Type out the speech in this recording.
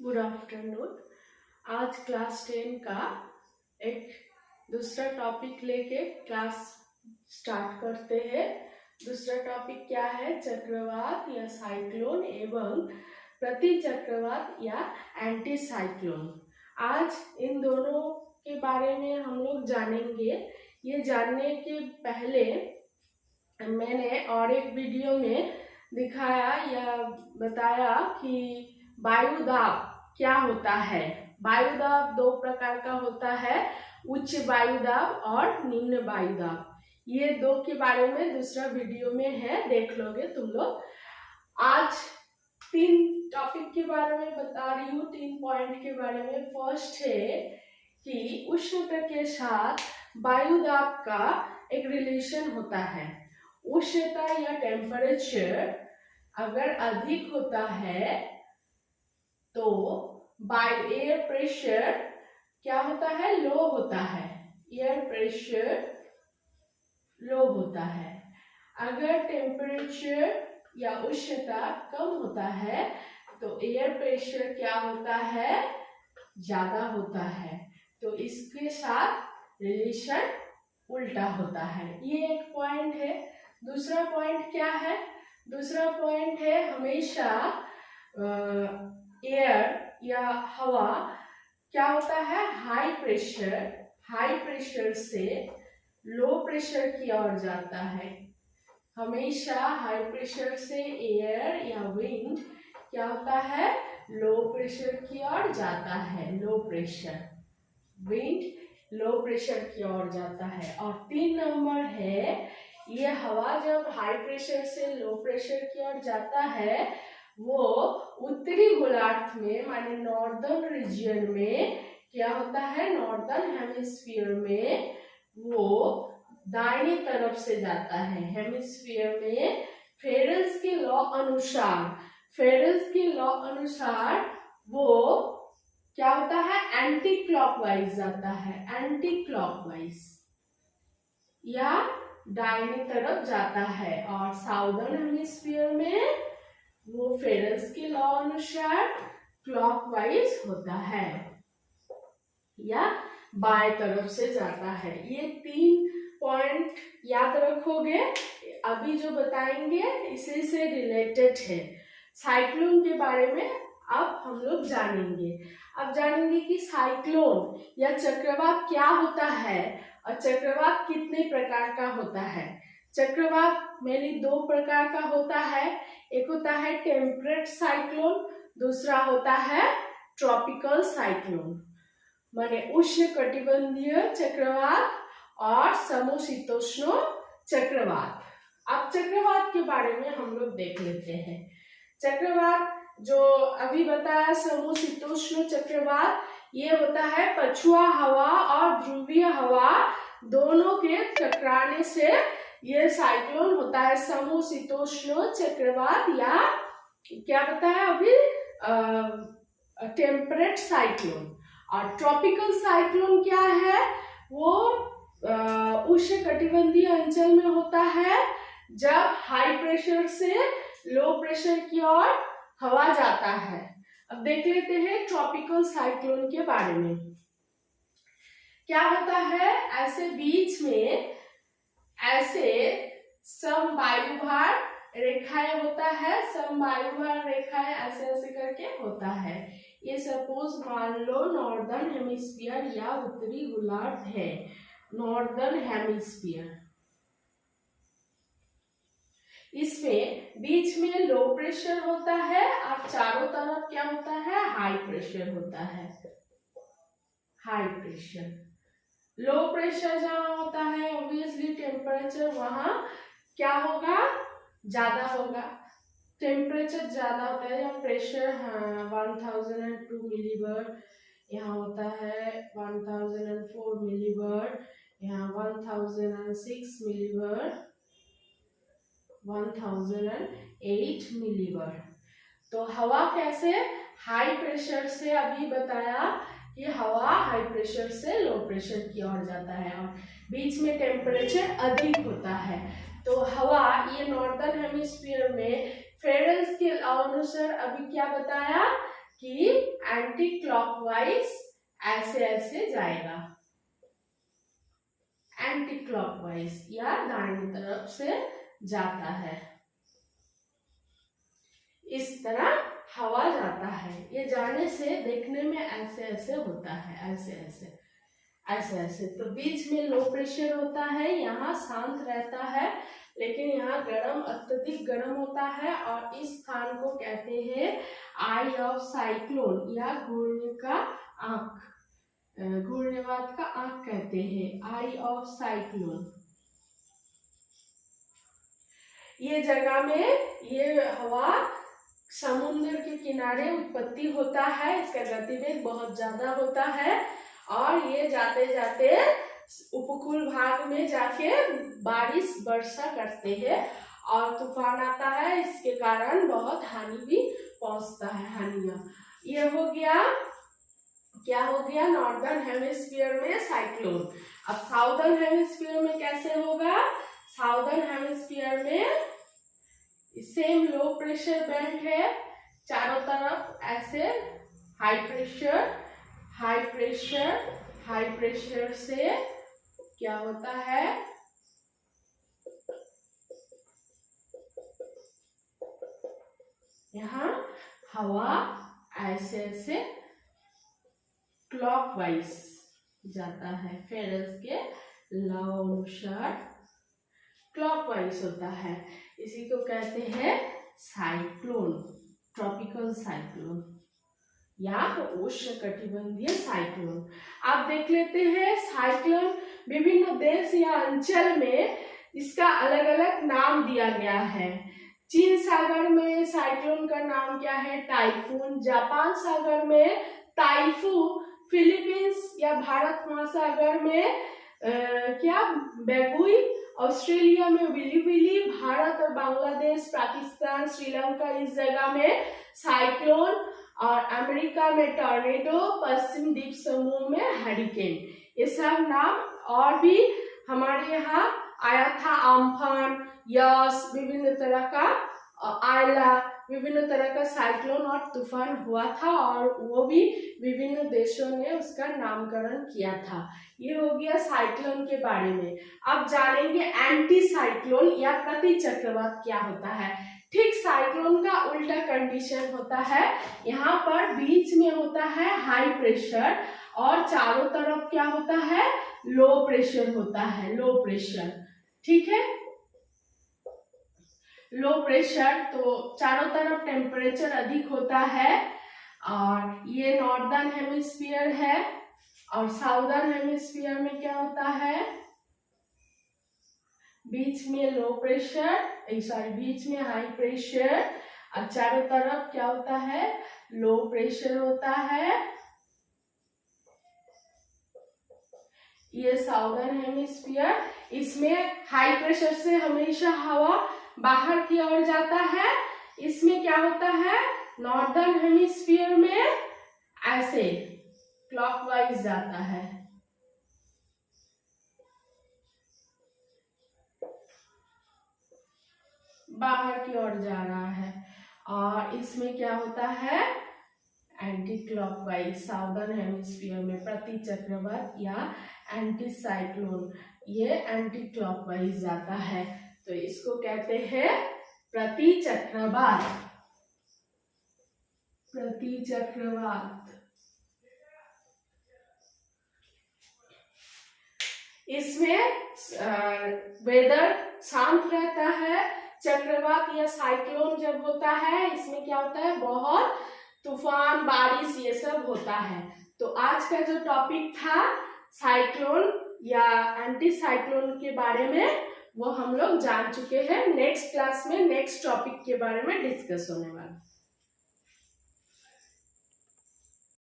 Good afternoon. आज class 10 का एक दूसरा टॉपिक लेके क्लास स्टार्ट करते हैं। दूसरा टॉपिक क्या है? चक्रवात या साइक्लोन एवं प्रति चक्रवात या एंटी साइक्लोन। आज इन दोनों के बारे में हम लोग जानेंगे। ये जानने के पहले मैंने और एक वीडियो में दिखाया या बताया कि वायु दाब क्या होता है। वायु दाब दो प्रकार का होता है, उच्च वायु दाब और निम्न वायु दाब। ये दो के बारे में दूसरा वीडियो में है, देख लोगे तुम लोग। आज 3 टॉपिक के बारे में बता रही हूँ, 3 पॉइंट के बारे में। फर्स्ट है कि उष्णता के साथ वायु दाब का एक रिलेशन होता है। उष्णता या टेम्परेचर अगर अधिक होता है तो एयर प्रेशर क्या होता है? लो होता है। एयर प्रेशर लो होता है। अगर टेम्परेचर या उष्णता कम होता है तो एयर प्रेशर क्या होता है? ज्यादा होता है। तो इसके साथ रिलेशन उल्टा होता है। ये एक पॉइंट है। दूसरा पॉइंट क्या है? दूसरा पॉइंट है हमेशा एयर या हवा क्या होता है? हाई प्रेशर से लो प्रेशर की ओर जाता है। हमेशा हाई प्रेशर से एयर या विंड क्या होता है? लो प्रेशर की ओर जाता है। Low pressure wind low pressure की ओर जाता है। और 3 नंबर है, ये हवा जब हाई प्रेशर से लो प्रेशर की ओर जाता है वो उत्तरी गोलार्ध में माने नॉर्दर्न रीजन में क्या होता है? नॉर्दर्न हेमिस्फीयर में वो दाहिनी तरफ से जाता है। हेमिस्फीयर में फेरेल्स के लॉ अनुसार वो क्या होता है? एंटी क्लॉकवाइज जाता है। एंटी क्लॉकवाइज या दाहिनी तरफ जाता है। और साउदर्न हेमिस्फीयर में वो फेरेल्स के लॉ अनुसार क्लॉकवाइज होता है या बाएं तरफ से जाता है। ये 3 पॉइंट याद रखोगे। अभी जो बताएंगे इसी से रिलेटेड है। साइक्लोन के बारे में अब हम लोग जानेंगे। अब जानेंगे कि साइक्लोन या चक्रवात क्या होता है और चक्रवात कितने प्रकार का होता है। चक्रवात मेनली 2 प्रकार का होता है। एक होता है टेम्परेट साइक्लोन, दूसरा होता है ट्रॉपिकल साइक्लोन माने उष्णकटिबंधीय चक्रवात और समशीतोष्ण चक्रवात। अब चक्रवात के बारे में हम लोग देख लेते हैं। चक्रवात जो अभी बताया समशीतोष्ण चक्रवात, ये होता है पछुआ हवा और ध्रुवीय हवा दोनों के टकराने से ये साइक्लोन होता है समशीतोष्ण चक्रवात या क्या बताया अभी? Temperate cyclone. और ट्रॉपिकल साइक्लोन क्या है? वो उष्णकटिबंधीय अंचल में होता है जब हाई प्रेशर से लो प्रेशर की ओर हवा जाता है। अब देख लेते हैं ट्रॉपिकल साइक्लोन के बारे में। क्या होता है? ऐसे बीच में ऐसे समवायुभार रेखाएं होता है। समवायुभार रेखाएं ऐसे ऐसे करके होता है। ये सपोज मान लो नॉर्दर्न हेमिस्फीयर या उत्तरी गोलार्ध है। नॉर्दर्न हेमिस्फीयर, इसमें बीच में लो प्रेशर होता है और चारों तरफ क्या होता है? हाई प्रेशर होता है। हाई प्रेशर, लो प्रेशर जहाँ होता है ऑब्वियसली टेम्परेचर वहां क्या होगा? ज्यादा होगा। टेम्परेचर ज्यादा होता है या प्रेशर 1002 मिलीबार, यहाँ होता है 1004 मिलीबार, यहाँ 1006 मिलीबार, 1008 मिलीबार। तो हवा कैसे? हाई प्रेशर से अभी बताया कि हवा हाई प्रेशर से लो प्रेशर की ओर जाता है और बीच में टेम्परेचर अधिक होता है। तो हवा ये नॉर्दर्न हेमिस्फीयर में फेरेल्स के अनुसार अभी क्या बताया कि एंटी क्लॉकवाइज ऐसे ऐसे जाएगा, एंटी क्लॉकवाइज या दाहिनी तरफ से जाता है। इस तरह हवा जाता है, ये जाने से देखने में ऐसे ऐसे होता है, ऐसे ऐसे ऐसे ऐसे। तो बीच में लो प्रेशर होता है, यहाँ शांत रहता है, लेकिन यहाँ गर्म, अत्यधिक गर्म होता है। और इस स्थान को कहते हैं आई ऑफ साइक्लोन या घूर्णी का आंख, घूर्णिवात का आंख कहते हैं, आई ऑफ साइक्लोन। ये जगह में ये हवा समुद्र के किनारे उत्पत्ति होता है, इसका गतिवेग बहुत ज्यादा होता है और ये जाते जाते उपकूल भाग में जाके बारिश वर्षा करते हैं और तूफान आता है, इसके कारण बहुत हानि भी पहुंचता है, हानियां। ये हो गया, क्या हो गया, नॉर्दर्न हेमिस्फीयर में साइक्लोन। अब साउदर्न हेमिस्फीयर में कैसे होगा? साउदर्न हेमिस्फीयर में सेम लो प्रेशर बेल्ट है, चारों तरफ ऐसे high pressure, high pressure, high pressure से क्या होता है, यहाँ हवा ऐसे ऐसे क्लॉकवाइज जाता है, फेरेस के लॉ अनुसार क्लॉकवाइज होता है। इसी को कहते हैं साइक्लोन, ट्रॉपिकल साइक्लोन या उष्णकटिबंधीय साइक्लोन। आप देख लेते हैं साइक्लोन विभिन्न देश या अंचल में इसका अलग अलग नाम दिया गया है। चीन सागर में साइक्लोन का नाम क्या है? टाइफून। जापान सागर में ताइफू। फिलीपींस या भारत महासागर में क्या? बेगुई। ऑस्ट्रेलिया में विली। भारत और बांग्लादेश, पाकिस्तान, श्रीलंका, इस जगह में साइक्लोन। और अमेरिका में टॉर्नेडो, पश्चिम द्वीप समूह में हरिकेन। ये सब नाम और भी हमारे यहाँ आया था, आम्फान, यस, विभिन्न तरह का आयला, विभिन्न तरह का साइक्लोन और तूफान हुआ था और वो भी विभिन्न देशों ने उसका नामकरण किया था। ये हो गया साइक्लोन के बारे में। अब जानेंगे एंटी साइक्लोन या प्रति चक्रवात क्या होता है। ठीक साइक्लोन का उल्टा कंडीशन होता है, यहाँ पर बीच में होता है हाई प्रेशर और चारों तरफ क्या होता है? लो प्रेशर होता है, लो प्रेशर। ठीक है, लो प्रेशर, तो चारों तरफ टेम्परेचर अधिक होता है। और ये नॉर्दर्न हेमिस्फीयर है और साउदर्न हेमिस्फीयर में क्या होता है? बीच में लो प्रेशर, बीच में हाई प्रेशर और चारों तरफ क्या होता है? लो प्रेशर होता है। ये साउदर्न हेमिस्फीयर, इसमें हाई प्रेशर से हमेशा हवा बाहर की ओर जाता है। इसमें क्या होता है? नॉर्दर्न हेमिस्फीयर में ऐसे क्लॉकवाइज जाता है, बाहर की ओर जा रहा है। और इसमें क्या होता है? एंटी क्लॉकवाइज, साउदर्न हेमिस्फीयर में प्रति चक्रवात या एंटी साइक्लोन, ये एंटी क्लॉकवाइज जाता है। तो इसको कहते हैं प्रति चक्रवात, प्रति चक्रवात। इसमें वेदर शांत रहता है। चक्रवात या साइक्लोन जब होता है, इसमें क्या होता है? बहुत तूफान, बारिश, ये सब होता है। तो आज का जो टॉपिक था साइक्लोन या एंटी साइक्लोन के बारे में, वो हम लोग जान चुके हैं। नेक्स्ट क्लास में नेक्स्ट टॉपिक के बारे में डिस्कस होने वाला है।